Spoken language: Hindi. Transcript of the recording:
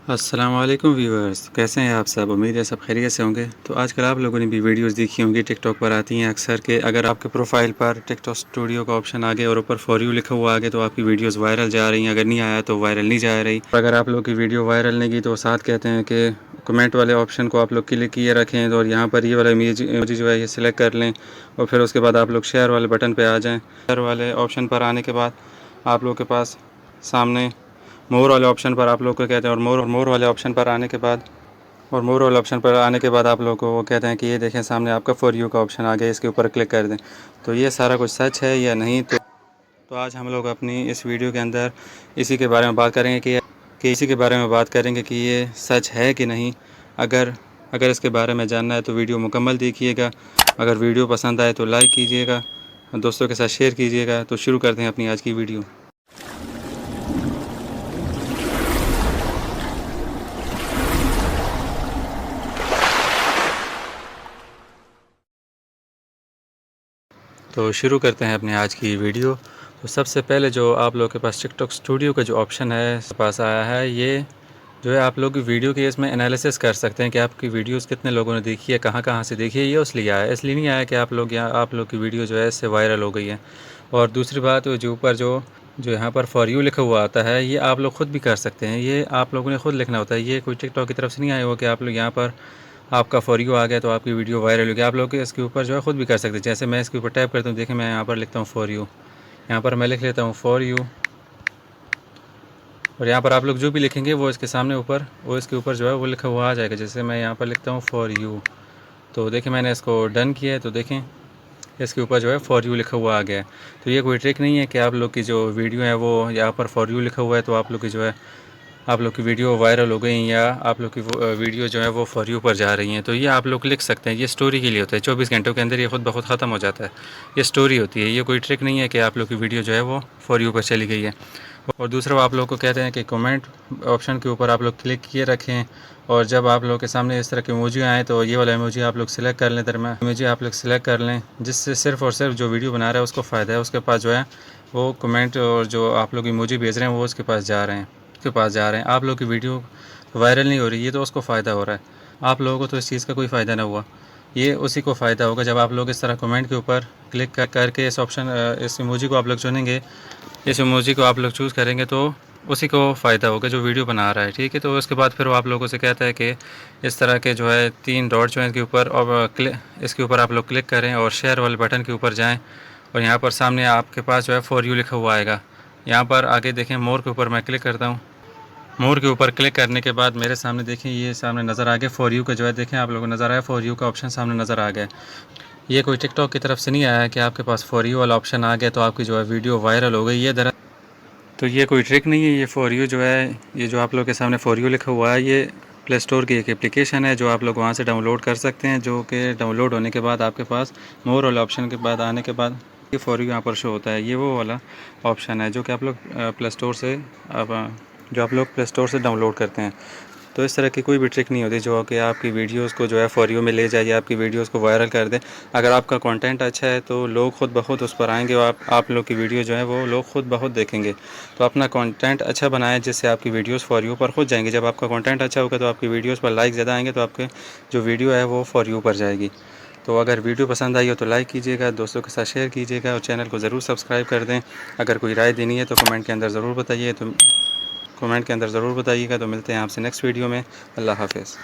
अस्सलाम वालेकुम व्यूअर्स, कैसे हैं आप सब। उम्मीद है सब खैरियत से होंगे। तो आजकल आप लोगों ने भी वीडियोस देखी होंगी, टिकटॉक पर आती हैं अक्सर के अगर आपके प्रोफाइल पर टिकटॉक स्टूडियो का ऑप्शन आ गया और ऊपर फॉर यू लिखा हुआ आ गया तो आपकी वीडियोस वायरल जा रही हैं, अगर नहीं आया तो वायरल नहीं जा रही। अगर आप लोग की वीडियो वायरल नहीं गई तो साथ कहते हैं कि कमेंट वाले ऑप्शन को आप लोग क्लिक किए रखें और यहाँ पर ये वाला इमोजी जो है ये सिलेक्ट कर लें और फिर उसके बाद आप लोग शेयर वाले बटन पर आ जाएँ। शेयर वाले ऑप्शन पर आने के बाद आप लोग के पास सामने मोर वाले ऑप्शन पर आप लोग को कहते हैं और मोर वाले ऑप्शन पर आने के बाद आप लोग को वो कहते हैं कि ये देखें सामने आपका फॉर यू का ऑप्शन आ गया, इसके ऊपर क्लिक कर दें। तो ये सारा कुछ सच है या नहीं, तो आज हम लोग अपनी इस वीडियो के अंदर इसी के बारे में बात करेंगे कि ये सच है कि नहीं। अगर इसके बारे में जानना है तो वीडियो मुकम्मल देखिएगा। अगर वीडियो पसंद आए तो लाइक कीजिएगा, दोस्तों के साथ शेयर कीजिएगा। तो शुरू करते हैं अपनी आज की वीडियो। तो शुरू करते हैं अपने आज की वीडियो। तो सबसे पहले जो आप लोग के पास टिकटॉक स्टूडियो का जो ऑप्शन है पास आया है, ये जो है आप लोग की वीडियो की इसमें एनालिसिस कर सकते हैं कि आपकी वीडियोस कितने लोगों ने देखी है, कहाँ से देखी है। ये इसलिए आया है, इसलिए नहीं आया कि आप लोग की वीडियो जो है इससे वायरल हो गई है। और दूसरी बात जो ऊपर जो यहाँ पर फॉर यू लिखा हुआ आता है, ये आप लोग ख़ुद भी कर सकते हैं। ये आप लोगों ने ख़ुद लिखना होता है, ये कोई टिकटॉक की तरफ से नहीं आया हो कि आप लोग यहाँ पर आपका फॉर यू आ गया तो आपकी वीडियो वायरल हो गई। आप लोग इसके ऊपर जो है ख़ुद भी कर सकते हैं। जैसे मैं इसके ऊपर टैप करता हूँ, देखिए मैं यहाँ पर लिखता हूँ फॉर यू, यहाँ पर मैं लिख लेता हूँ फॉर यू और यहाँ पर आप लोग जो भी लिखेंगे वो इसके सामने ऊपर इसके ऊपर जो है वो लिखा हुआ आ जाएगा। जैसे मैं यहाँ पर लिखता हूँ फॉर यू, तो देखिए मैंने इसको डन किया है, तो देखें इसके ऊपर जो है फॉर यू लिखा हुआ आ गया है। तो ये कोई ट्रिक नहीं है कि आप लोग की जो वीडियो है वो यहाँ पर फॉर यू लिखा हुआ है तो आप लोग की जो है आप लोग की वीडियो वायरल हो गई या आप लोग की वीडियो जो है वो फॉर यू पर जा रही हैं। तो ये आप लोग लिख सकते हैं, ये स्टोरी के लिए होता है। 24 घंटों के अंदर ये खुद ब खुद ख़त्म हो जाता है, ये स्टोरी होती है। ये कोई ट्रिक नहीं है कि आप लोग की वीडियो जो है वो फॉर यू पर चली गई है। और दूसरा आप लोग को कहते हैं कि कमेंट ऑप्शन के ऊपर आप लोग क्लिक किए रखें और जब आप लोग के सामने इस तरह के इमोजी आए तो ये वाला इमोजी आप लोग सिलेक्ट कर लें, इमोजी आप लोग सिलेक्ट कर लें, जिससे सिर्फ़ और सिर्फ जो वीडियो बना रहा है उसको फ़ायदा है। उसके पास जो है वो कमेंट और जो आप लोग इमोजी भेज रहे हैं वो उसके पास जा रहे हैं, आप लोग की वीडियो वायरल नहीं हो रही, ये तो उसको फ़ायदा हो रहा है। आप लोगों को तो इस चीज़ का कोई फ़ायदा ना हुआ, ये उसी को फ़ायदा होगा जब आप लोग इस तरह कमेंट के ऊपर क्लिक करके इस इमोजी को आप लोग चुनेंगे, इस इमोजी को आप लोग चूज़ करेंगे तो उसी को फ़ायदा होगा जो वीडियो बना रहा है, ठीक है। तो उसके बाद फिर वो आप लोगों से कहता है कि इस तरह के जो है 3 डॉट जो है इसके ऊपर और इसके ऊपर आप लोग क्लिक करें और शेयर वाले बटन के ऊपर जाएँ और यहाँ पर सामने आपके पास जो है फॉर यू लिखा हुआ आएगा। यहाँ पर आगे देखें मोर के ऊपर मैं क्लिक करता हूँ। मोर के ऊपर क्लिक करने के बाद मेरे सामने देखें ये सामने नज़र आ गया फॉर यू का जो है, देखें आप लोगों को नज़र आया फॉर यू का ऑप्शन सामने नज़र आ गया। ये कोई टिकटॉक की तरफ से नहीं आया कि आपके पास फॉर यू वाला ऑप्शन आ गया तो आपकी जो है वीडियो वायरल हो गई। ये तो ये कोई ट्रिक नहीं है। ये फॉर यू जो है, ये जो आप लोग के सामने फॉर यू लिखा हुआ है, ये प्ले स्टोर की एक एप्लीकेशन है जो आप लोग वहाँ से डाउनलोड कर सकते हैं। जो कि डाउनलोड होने के बाद आपके पास मोर वाले ऑप्शन के बाद आने के बाद ये फॉर यू यहाँ पर शो होता है। ये वो वाला ऑप्शन है जो कि आप लोग प्ले स्टोर से डाउनलोड करते हैं। तो इस तरह की कोई भी ट्रिक नहीं होती जो कि आपकी वीडियोस को जो है फॉर यू में ले जाए या आपकी वीडियोस को वायरल कर दे। अगर आपका कंटेंट अच्छा है तो लोग खुद ब खुद उस पर आएंगे और आप लोग की वीडियो जो है वो लोग खुद ब खुद देखेंगे। तो अपना कंटेंट अच्छा बनाएं जिससे आपकी वीडियोस फॉर यू पर खुद जाएंगी। जब आपका कंटेंट अच्छा होगा तो आपकी वीडियोस पर लाइक ज़्यादा आएंगे तो आपके जो वीडियो है वो फॉर यू पर जाएगी। तो अगर वीडियो पसंद आई हो तो लाइक कीजिएगा, दोस्तों के साथ शेयर कीजिएगा और चैनल को ज़रूर सब्सक्राइब कर दें। अगर कोई राय देनी है तो कमेंट के अंदर ज़रूर बताइएगा। तो मिलते हैं आपसे नेक्स्ट वीडियो में। अल्लाह हाफ़िज़।